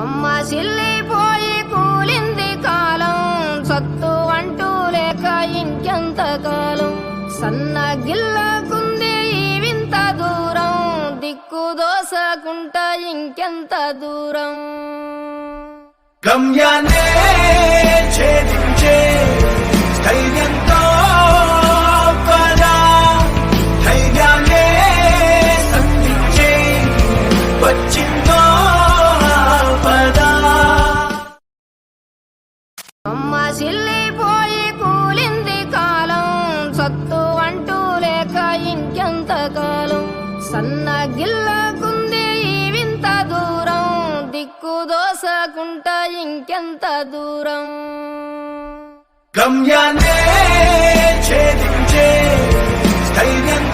అమ్మ సిల్లిపోయి కూలింది కాలం, సత్తు అంటూ లేక ఇంకెంత కాలం. సన్న గిల్లకుంది ఈ వింత దూరం, దిక్కు దోసకుంట ఇంకెంత దూరం. గమ్యాన్నే ఛేదించే ధైర్యంతో పదా, ధైర్యాన్నే సంధించే వచ్చిందో పదా. అమ్మ సిల్లిపోయి కూలింది కాలం, సత్తు అంటూ లేక ఇంకెంత కాలం. సన్న గిల్లకుంది ఈ వింత దూరం, దిక్కు దోసకుంట ఇంకెంత దూరం. గమ్యాన్నే ఛేదించే ధైర్యం